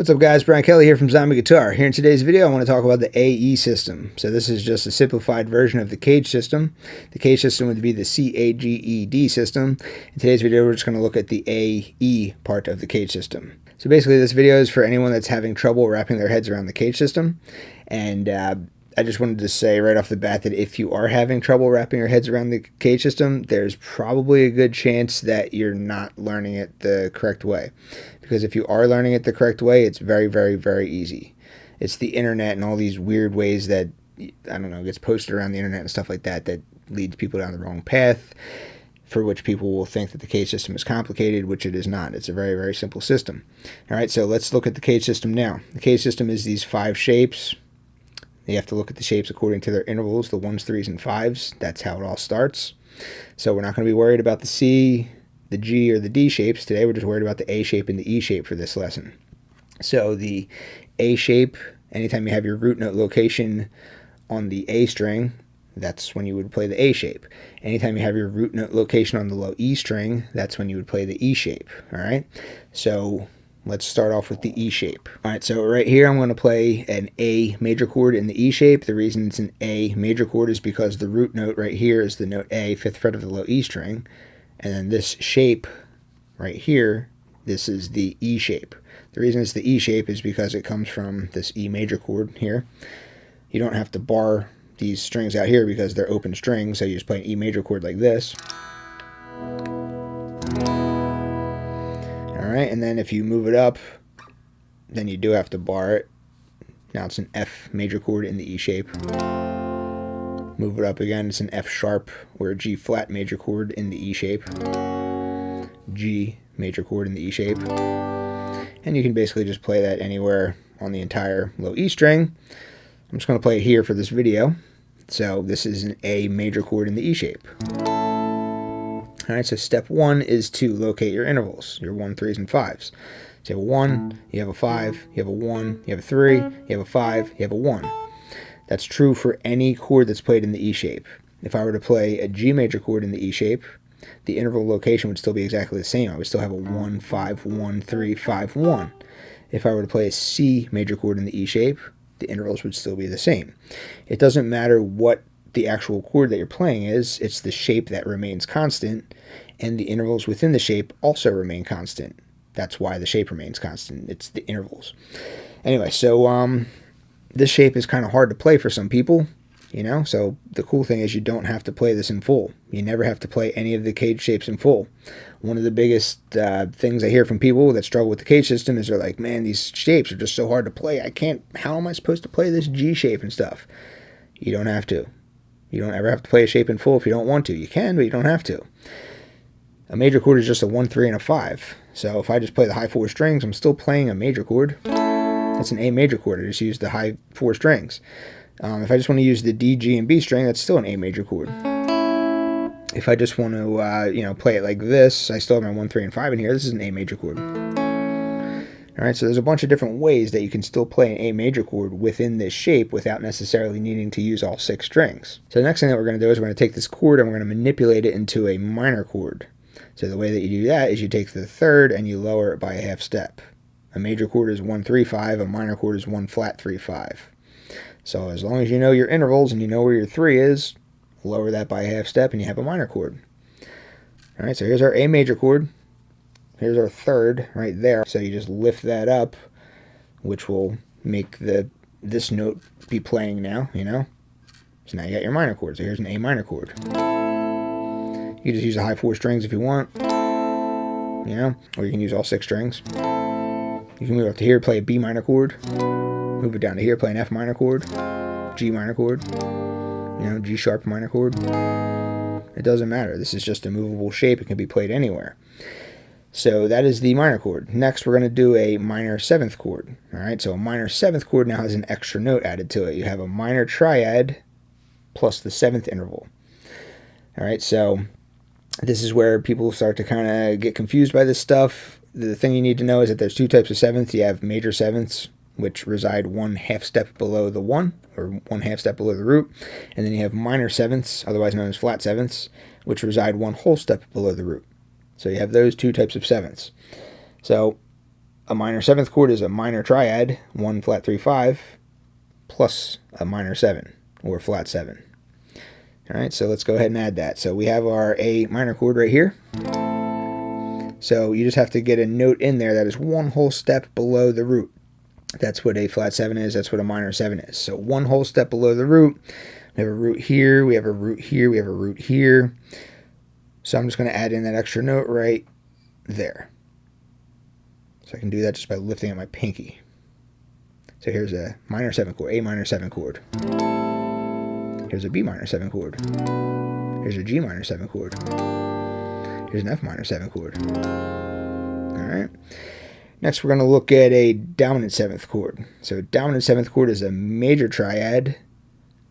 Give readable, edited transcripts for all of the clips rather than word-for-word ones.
What's up guys, Brian Kelly here from Zombie Guitar. Here in today's video I want to talk about the AE system. So this is just a simplified version of the CAGED system. The CAGED system would be the CAGED system. In today's video we're just going to look at the AE part of the CAGED system. So basically this video is for anyone that's having trouble wrapping their heads around the CAGED system. And I just wanted to say right off the bat that if you are having trouble wrapping your heads around the CAGED system, there's probably a good chance that you're not learning it the correct way. Because if you are learning it the correct way, it's very, very, very easy. It's the internet and all these weird ways that, I don't know, gets posted around the internet and stuff like that that leads people down the wrong path, for which people will think that the CAGED system is complicated, which it is not. It's a very, very simple system. All right, so let's look at the CAGED system now. The CAGED system is these 5 shapes. You have to look at the shapes according to their intervals, the 1s, 3s, and 5s. That's how it all starts. So we're not going to be worried about the C, the G, or the D shapes. Today we're just worried about the A shape and the E shape for this lesson. So the A shape, anytime you have your root note location on the A string, that's when you would play the A shape. Anytime you have your root note location on the low E string, that's when you would play the E shape. All right, so let's start off with the E shape. All right, so right here I'm going to play an A major chord in the E shape. The reason it's an A major chord is because the root note right here is the note A, 5th fret of the low E string. And then this shape right here, this is the E shape. The reason it's the E shape is because it comes from this E major chord here. You don't have to bar these strings out here because they're open strings, so you just play an E major chord like this. Alright, and then if you move it up, then you do have to bar it. Now it's an F major chord in the E shape. Move it up again, it's an F sharp or a G flat major chord in the E shape. G major chord in the E shape. And you can basically just play that anywhere on the entire low E string. I'm just going to play it here for this video. So this is an A major chord in the E shape. Alright, so step 1 is to locate your intervals, your 1, 3s, and 5s. So you have a 1, you have a 5, you have a 1, you have a 3, you have a 5, you have a 1. That's true for any chord that's played in the E shape. If I were to play a G major chord in the E shape, the interval location would still be exactly the same. I would still have a 1, 5, 1, 3, 5, 1. If I were to play a C major chord in the E shape, the intervals would still be the same. It doesn't matter what the actual chord that you're playing is, it's the shape that remains constant, and the intervals within the shape also remain constant. That's why the shape remains constant. It's the intervals. Anyway, so this shape is kind of hard to play for some people, you know, so the cool thing is you don't have to play this in full. You never have to play any of the CAGED shapes in full. One of the biggest things I hear from people that struggle with the CAGED system is they're like, man, these shapes are just so hard to play. How am I supposed to play this G shape and stuff? You don't have to. You don't ever have to play a shape in full if you don't want to. You can, but you don't have to. A major chord is just a 1, 3, and a 5. So if I just play the high 4 strings, I'm still playing a major chord. That's an A major chord. I just use the high 4 strings. If I just want to use the D, G, and B string, that's still an A major chord. If I just want to, play it like this, I still have my 1, 3, and 5 in here. This is an A major chord. All right, so there's a bunch of different ways that you can still play an A major chord within this shape without necessarily needing to use all 6 strings. So the next thing that we're going to do is we're going to take this chord and we're going to manipulate it into a minor chord. So the way that you do that is you take the 3rd and you lower it by a half step. A major chord is 1, 3, 5. A minor chord is 1 flat 3, 5. So as long as you know your intervals and you know where your 3 is, lower that by a half step and you have a minor chord. All right, so here's our A major chord. Here's our 3rd right there. So you just lift that up, which will make this note be playing now, you know. So now you got your minor chord. So here's an A minor chord. You can just use the high 4 strings if you want, you know, or you can use all 6 strings. You can move up to here, play a B minor chord. Move it down to here, play an F minor chord, G minor chord, you know, G sharp minor chord. It doesn't matter. This is just a movable shape. It can be played anywhere. So that is the minor chord. Next, we're going to do a minor 7th chord. All right, so a minor 7th chord now has an extra note added to it. You have a minor triad plus the 7th interval. All right, so this is where people start to kind of get confused by this stuff. The thing you need to know is that there's 2 types of 7ths. You have major 7ths, which reside 1 half step below the 1, or 1 half step below the root. And then you have minor 7ths, otherwise known as flat 7ths, which reside 1 whole step below the root. So you have those 2 types of 7ths. So A minor 7th chord is a minor triad, 1 flat 3 5, plus a minor 7 or flat 7. All right, so let's go ahead and add that. So we have our A minor chord right here. So you just have to get a note in there that is one whole step below the root. That's what a flat 7 is. That's what a minor 7 is. So one whole step below the root. We have a root here. We have a root here. We have a root here. So I'm just going to add in that extra note right there. So I can do that just by lifting up my pinky. So here's a minor 7 chord, A minor 7 chord. Here's a B minor 7 chord. Here's a G minor 7 chord. Here's an F minor 7 chord. All right. Next, we're going to look at a dominant 7th chord. So dominant 7th chord is a major triad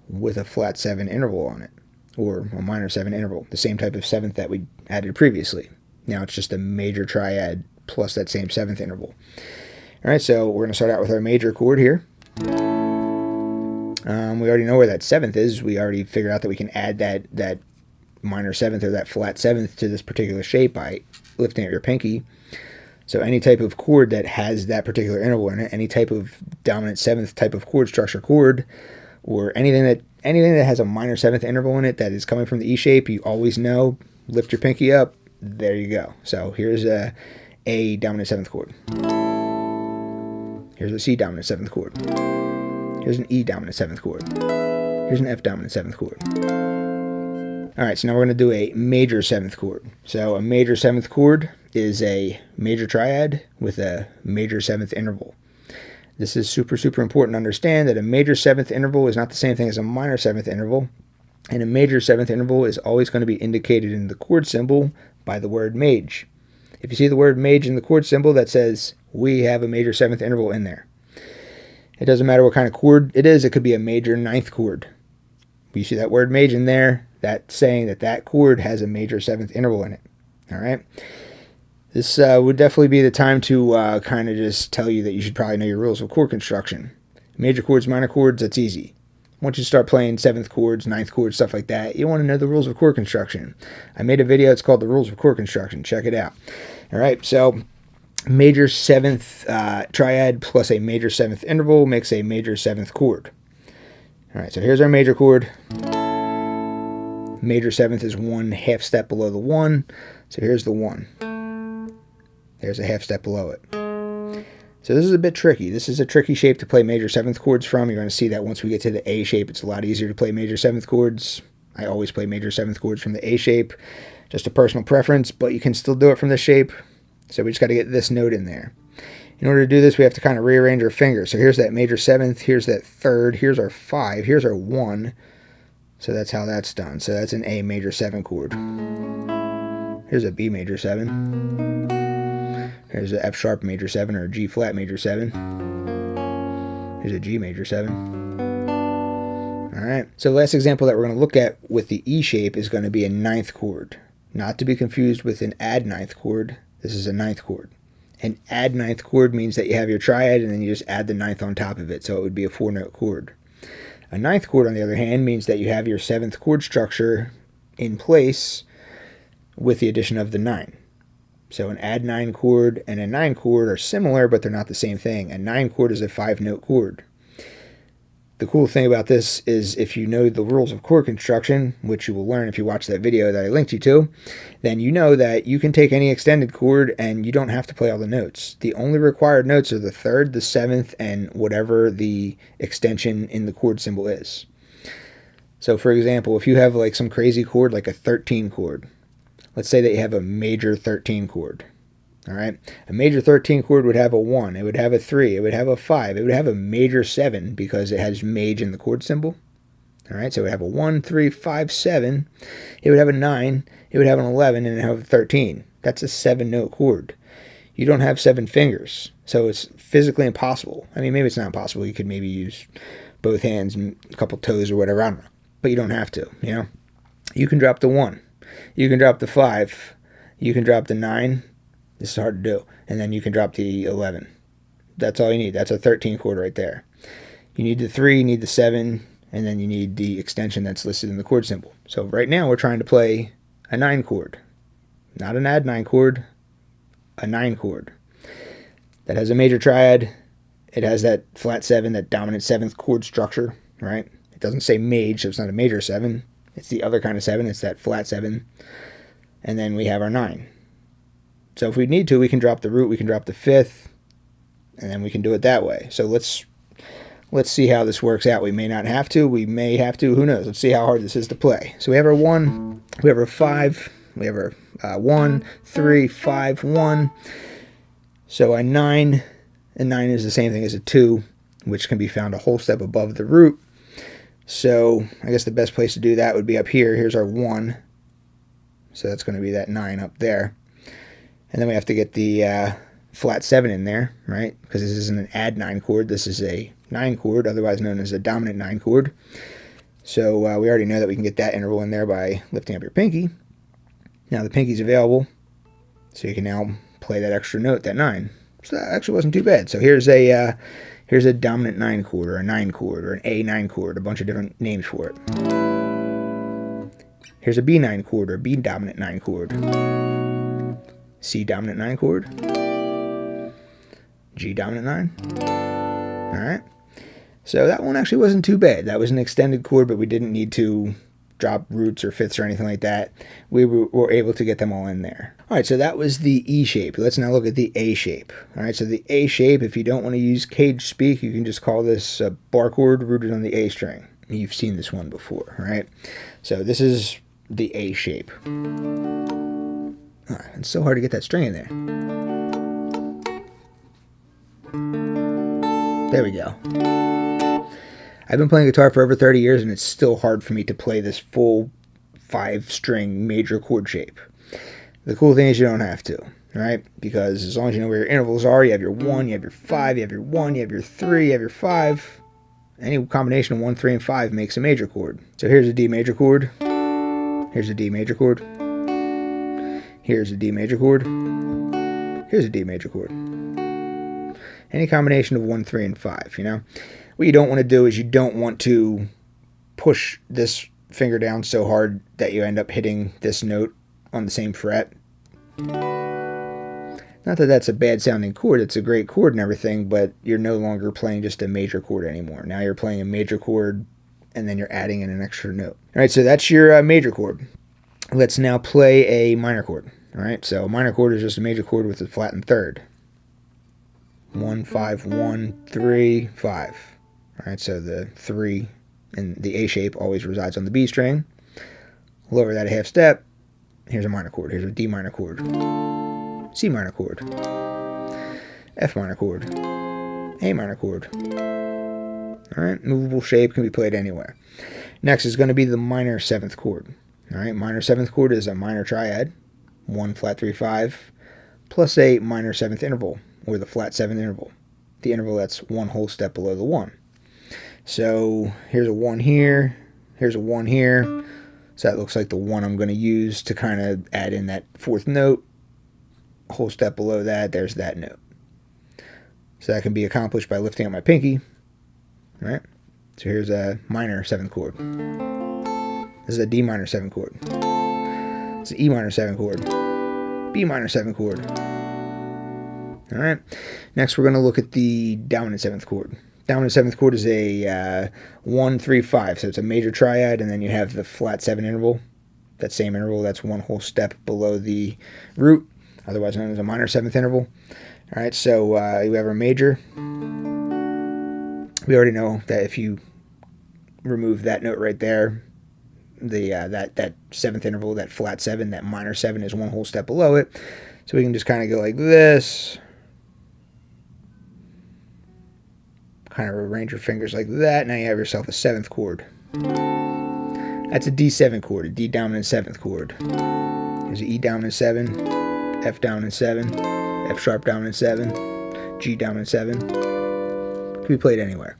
with a flat 7 interval on it, or a minor 7 interval, the same type of 7th that we added previously. Now it's just a major triad plus that same 7th interval. All right, so we're going to start out with our major chord here. We already know where that 7th is. We already figured out that we can add that minor 7th or that flat 7th to this particular shape by lifting up your pinky. So any type of chord that has that particular interval in it, any type of dominant 7th type of chord structure chord, or anything that has a minor 7th interval in it that is coming from the E shape, you always know, lift your pinky up, there you go. So here's a dominant 7th chord. Here's a C dominant 7th chord. Here's an E dominant 7th chord. Here's an F dominant 7th chord. All right, so now we're going to do a major 7th chord. So a major 7th chord is a major triad with a major 7th interval. This is super, super important to understand that a major 7th interval is not the same thing as a minor 7th interval. And a major 7th interval is always going to be indicated in the chord symbol by the word maj. If you see the word maj in the chord symbol, that says we have a major 7th interval in there. It doesn't matter what kind of chord it is. It could be a major 9th chord. You see that word maj in there, that's saying that that chord has a major 7th interval in it. All right. This would definitely be the time to kind of just tell you that you should probably know your rules of chord construction. Major chords, minor chords, that's easy. Once you start playing 7th chords, 9th chords, stuff like that, you want to know the rules of chord construction. I made a video, it's called The Rules of Chord Construction. Check it out. All right, so major 7th triad plus a major 7th interval makes a major 7th chord. All right, so here's our major chord. Major 7th is 1 half step below the 1. So here's the 1. There's a half step below it. So this is a bit tricky. This is a tricky shape to play major 7th chords from. You're going to see that once we get to the A shape, it's a lot easier to play major 7th chords. I always play major 7th chords from the A shape. Just a personal preference, but you can still do it from this shape. So we just got to get this note in there. In order to do this, we have to kind of rearrange our fingers. So here's that major 7th, here's that 3rd, here's our 5, here's our 1. So that's how that's done. So that's an A major 7 chord. Here's a B major 7. Here's a F sharp major 7 or a G flat major 7. Here's a G major 7. All right. So the last example that we're going to look at with the E shape is going to be a 9th chord. Not to be confused with an add 9th chord. This is a 9th chord. An add 9th chord means that you have your triad and then you just add the 9th on top of it. So it would be a 4-note chord. A 9th chord, on the other hand, means that you have your 7th chord structure in place with the addition of the 9. So an add 9 chord and a 9 chord are similar, but they're not the same thing. A 9 chord is a 5-note chord. The cool thing about this is if you know the rules of chord construction, which you will learn if you watch that video that I linked you to, then you know that you can take any extended chord and you don't have to play all the notes. The only required notes are the 3rd, the 7th, and whatever the extension in the chord symbol is. So for example, if you have like some crazy chord like a 13 chord, let's say that you have a major 13 chord. All right. A major 13 chord would have a 1. It would have a 3. It would have a 5. It would have a major 7 because it has maj in the chord symbol. All right. So it would have a 1, 3, 5, 7. It would have a 9. It would have an 11 and it would have a 13. That's a 7-note chord. You don't have 7 fingers. So it's physically impossible. I mean, maybe it's not impossible. You could maybe use both hands and a couple toes or whatever. I don't know. But you don't have to, you know. You can drop the 1. You can drop the 5. You can drop the 9. This is hard to do. And then you can drop the 11. That's all you need. That's a 13 chord right there. You need the 3, you need the 7, and then you need the extension that's listed in the chord symbol. So right now we're trying to play a 9 chord. Not an add 9 chord, a 9 chord. that has a major triad. It has that flat 7, that dominant 7th chord structure, right? It doesn't say mage, so it's not a major 7. It's the other kind of 7. It's that flat 7. And then we have our 9. So if we need to, we can drop the root, we can drop the 5th, and then we can do it that way. So let's see how this works out. We may not have to. We may have to. Who knows? Let's see how hard this is to play. So we have our 1. We have our 5. We have our 1, 3, 5, 1. So a 9, and 9 is the same thing as a 2, which can be found a whole step above the root. So I guess the best place to do that would be up here. Here's our 1. So that's going to be that 9 up there. And then we have to get the flat 7 in there, right? Because this isn't an add 9 chord. This is a 9 chord, otherwise known as a dominant 9 chord. So we already know that we can get that interval in there by lifting up your pinky. Now the pinky's available, so you can now play that extra note, that 9. So that actually wasn't too bad. So here's a dominant 9 chord, or a 9 chord, or an A9 chord, a bunch of different names for it. Here's a B9 chord, or B dominant 9 chord. C dominant 9 chord. G dominant 9. Alright. So that one actually wasn't too bad. That was an extended chord, but we didn't need to drop roots or fifths or anything like that. We were able to get them all in there. Alright, so that was the E shape. Let's now look at the A shape. Alright, so the A shape, if you don't want to use CAGED speak, you can just call this a bar chord rooted on the A string. You've seen this one before, right? So this is the A shape. It's so hard to get that string in there. There we go. I've been playing guitar for over 30 years, and it's still hard for me to play this full 5-string major chord shape. The cool thing is you don't have to, right? Because as long as you know where your intervals are, you have your 1, you have your 5, you have your 1, you have your 3, you have your 5. Any combination of 1, 3, and 5 makes a major chord. So here's a D major chord. Here's a D major chord. Here's a D major chord. Here's a D major chord. Any combination of 1, 3, and 5, you know? What you don't want to do is you don't want to push this finger down so hard that you end up hitting this note on the same fret. Not that that's a bad sounding chord, it's a great chord and everything, but you're no longer playing just a major chord anymore. Now you're playing a major chord and then you're adding in an extra note. Alright, so that's your major chord. Let's now play a minor chord. Alright, so a minor chord is just a major chord with a flattened third. 1, 5, 1, 3, 5. Alright, so the 3 in the A shape always resides on the B string. Lower that a half step. Here's a minor chord. Here's a D minor chord. C minor chord. F minor chord. A minor chord. Alright, movable shape, can be played anywhere. Next is going to be the minor 7th chord. Alright, minor 7th chord is a minor triad. 1 flat 3 5 plus a minor 7th interval, or the flat 7th interval. The interval that's one whole step below the 1. So here's a 1 here, here's a 1 here. So that looks like the 1 I'm going to use to kind of add in that 4th note. A whole step below that, there's that note. So that can be accomplished by lifting up my pinky. Right? So here's a minor 7th chord. This is a D minor 7 chord. It's an E minor 7 chord. B minor 7 chord. Alright. Next we're going to look at the dominant 7th chord. Dominant 7th chord is a 1, 3, 5. So it's a major triad, and then you have the flat 7 interval. That same interval, that's one whole step below the root, otherwise known as a minor 7th interval. Alright, so we have our major. We already know that if you remove that note right there, that 7th interval, that flat 7, that minor 7 is one whole step below it. So we can just kind of go like this. Kind of arrange your fingers like that. Now you have yourself a 7th chord. That's a D7 chord, a D dominant 7th chord. There's an E dominant 7, F dominant 7, F sharp dominant 7, G dominant 7. Can be played anywhere.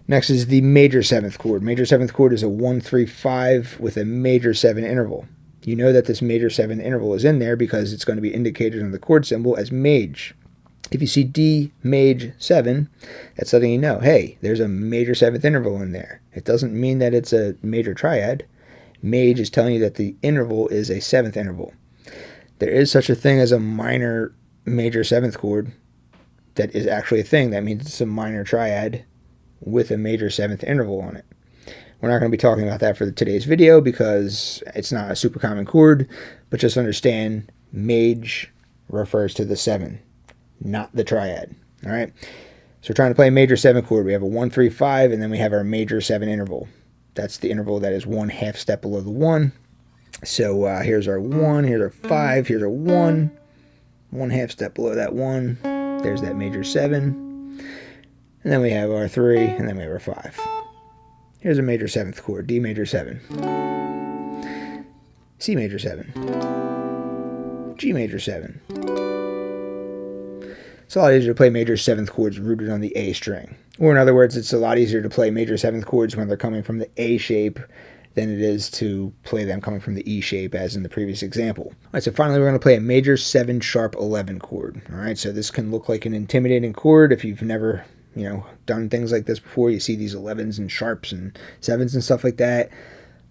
Next is the major 7th chord. Major 7th chord is a 1, 3, 5 with a major 7 interval. You know that this major 7 interval is in there because it's going to be indicated on the chord symbol as maj. If you see D, maj, 7, that's letting you know, hey, there's a major 7th interval in there. It doesn't mean that it's a major triad. Maj is telling you that the interval is a 7th interval. There is such a thing as a minor major 7th chord, that is actually a thing. That means it's a minor triad with a major 7th interval on it. We're not going to be talking about that for today's video because it's not a super common chord, but just understand maj refers to the 7, not the triad. All right. So we're trying to play a major 7 chord. We have a 1, 3, 5, and then we have our major 7 interval. That's the interval that is 1 half step below the 1. So here's our 1, here's our 5, here's our 1 half step below that 1. There's that major 7. And then we have our 3, and then we have our 5. Here's a major 7th chord, D major 7, C major 7, G major 7. It's a lot easier to play major 7th chords rooted on the A string. Or in other words, it's a lot easier to play major 7th chords when they're coming from the A shape than it is to play them coming from the E shape as in the previous example. All right, so finally we're going to play a major 7 sharp 11 chord. All right, so this can look like an intimidating chord if you've never done things like this before. You see these 11s and sharps and 7s and stuff like that.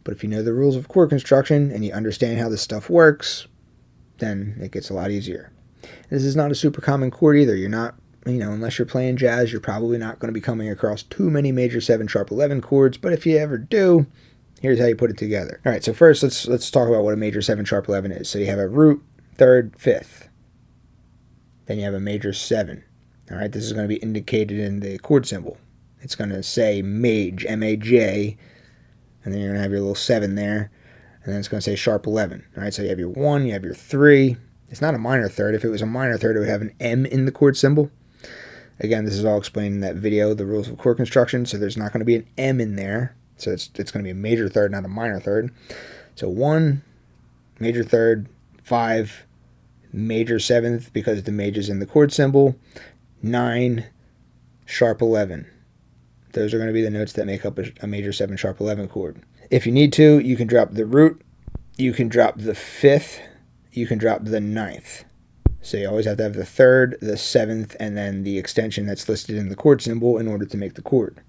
But if you know the rules of chord construction and you understand how this stuff works, then it gets a lot easier. This is not a super common chord either. You're not, unless you're playing jazz, you're probably not going to be coming across too many major 7 sharp 11 chords. But if you ever do, here's how you put it together. All right, so first let's talk about what a major 7 sharp 11 is. So you have a root, 3rd, 5th. Then you have a major 7. All right, this is going to be indicated in the chord symbol. It's going to say maj, M-A-J, and then you're going to have your little 7 there, and then it's going to say sharp 11. All right, so you have your 1, you have your 3. It's not a minor 3rd. If it was a minor 3rd, it would have an M in the chord symbol. Again, this is all explained in that video, the rules of chord construction, so there's not going to be an M in there. So it's going to be a major 3rd, not a minor 3rd. So 1, major 3rd, 5, major 7th, because the maj is in the chord symbol, 9, sharp 11. Those are going to be the notes that make up a major 7 sharp 11 chord. If you need to, you can drop the root, you can drop the 5th, you can drop the 9th. So you always have to have the 3rd, the 7th, and then the extension that's listed in the chord symbol in order to make the chord.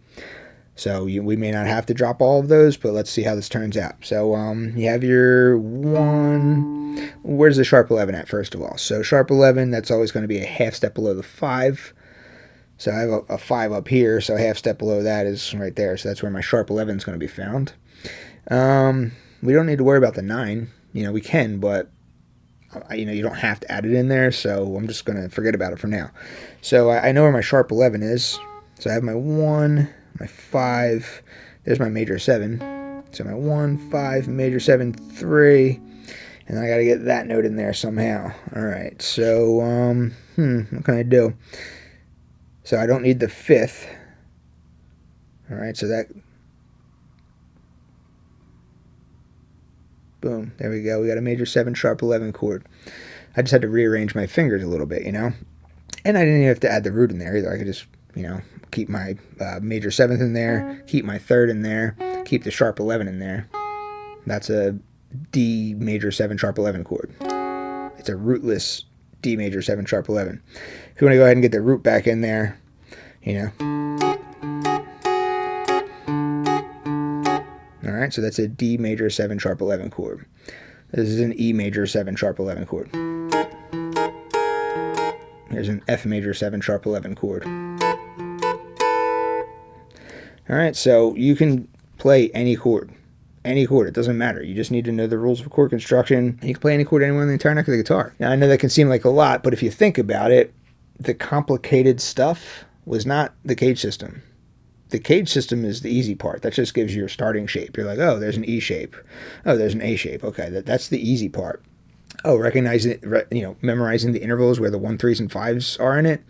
So we may not have to drop all of those, but let's see how this turns out. So you have your 1. Where's the sharp 11 at, first of all? So sharp 11, that's always going to be a half step below the 5. So I have a 5 up here, so a half step below that is right there. So that's where my sharp 11 is going to be found. We don't need to worry about the 9. We can, but you don't have to add it in there, so I'm just going to forget about it for now. So I know where my sharp 11 is. So I have my 1, my 5, there's my major 7. So my 1, 5, major 7, 3, and I got to get that note in there somehow. All right, so what can I do? So I don't need the 5th. All right, so that, boom, there we go. We got a major 7 sharp 11 chord. I just had to rearrange my fingers a little bit, and I didn't even have to add the root in there either. I could just, keep my major 7th in there, keep my 3rd in there, keep the sharp 11 in there. That's a D major 7 sharp 11 chord. It's a rootless D major 7 sharp 11. If you want to go ahead and get the root back in there, All right, so that's a D major 7 sharp 11 chord. This is an E major 7 sharp 11 chord. Here's an F major 7 sharp 11 chord. All right, so you can play any chord. Any chord, it doesn't matter. You just need to know the rules of chord construction. You can play any chord anywhere on the entire neck of the guitar. Now, I know that can seem like a lot, but if you think about it, the complicated stuff was not the CAGED system. The CAGED system is the easy part. That just gives you your starting shape. You're like, oh, there's an E shape. Oh, there's an A shape. Okay, that's the easy part. Oh, recognizing, memorizing the intervals where the 1, 3s, and 5s are in it.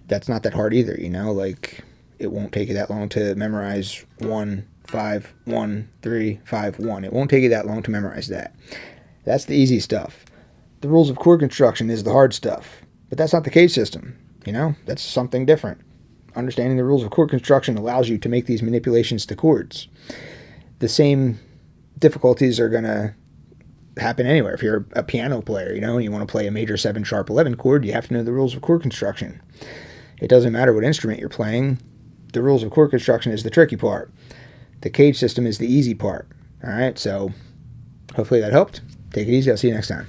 That's not that hard either, Like, it won't take you that long to memorize 1, 5, 1, 3, 5, 1. It won't take you that long to memorize that. That's the easy stuff. The rules of chord construction is the hard stuff. But that's not the CAGED system. That's something different. Understanding the rules of chord construction allows you to make these manipulations to chords. The same difficulties are going to happen anywhere. If you're a piano player, and you want to play a major 7 sharp 11 chord, you have to know the rules of chord construction. It doesn't matter what instrument you're playing. The rules of chord construction is the tricky part. The CAGED system is the easy part. All right, so hopefully that helped. Take it easy. I'll see you next time.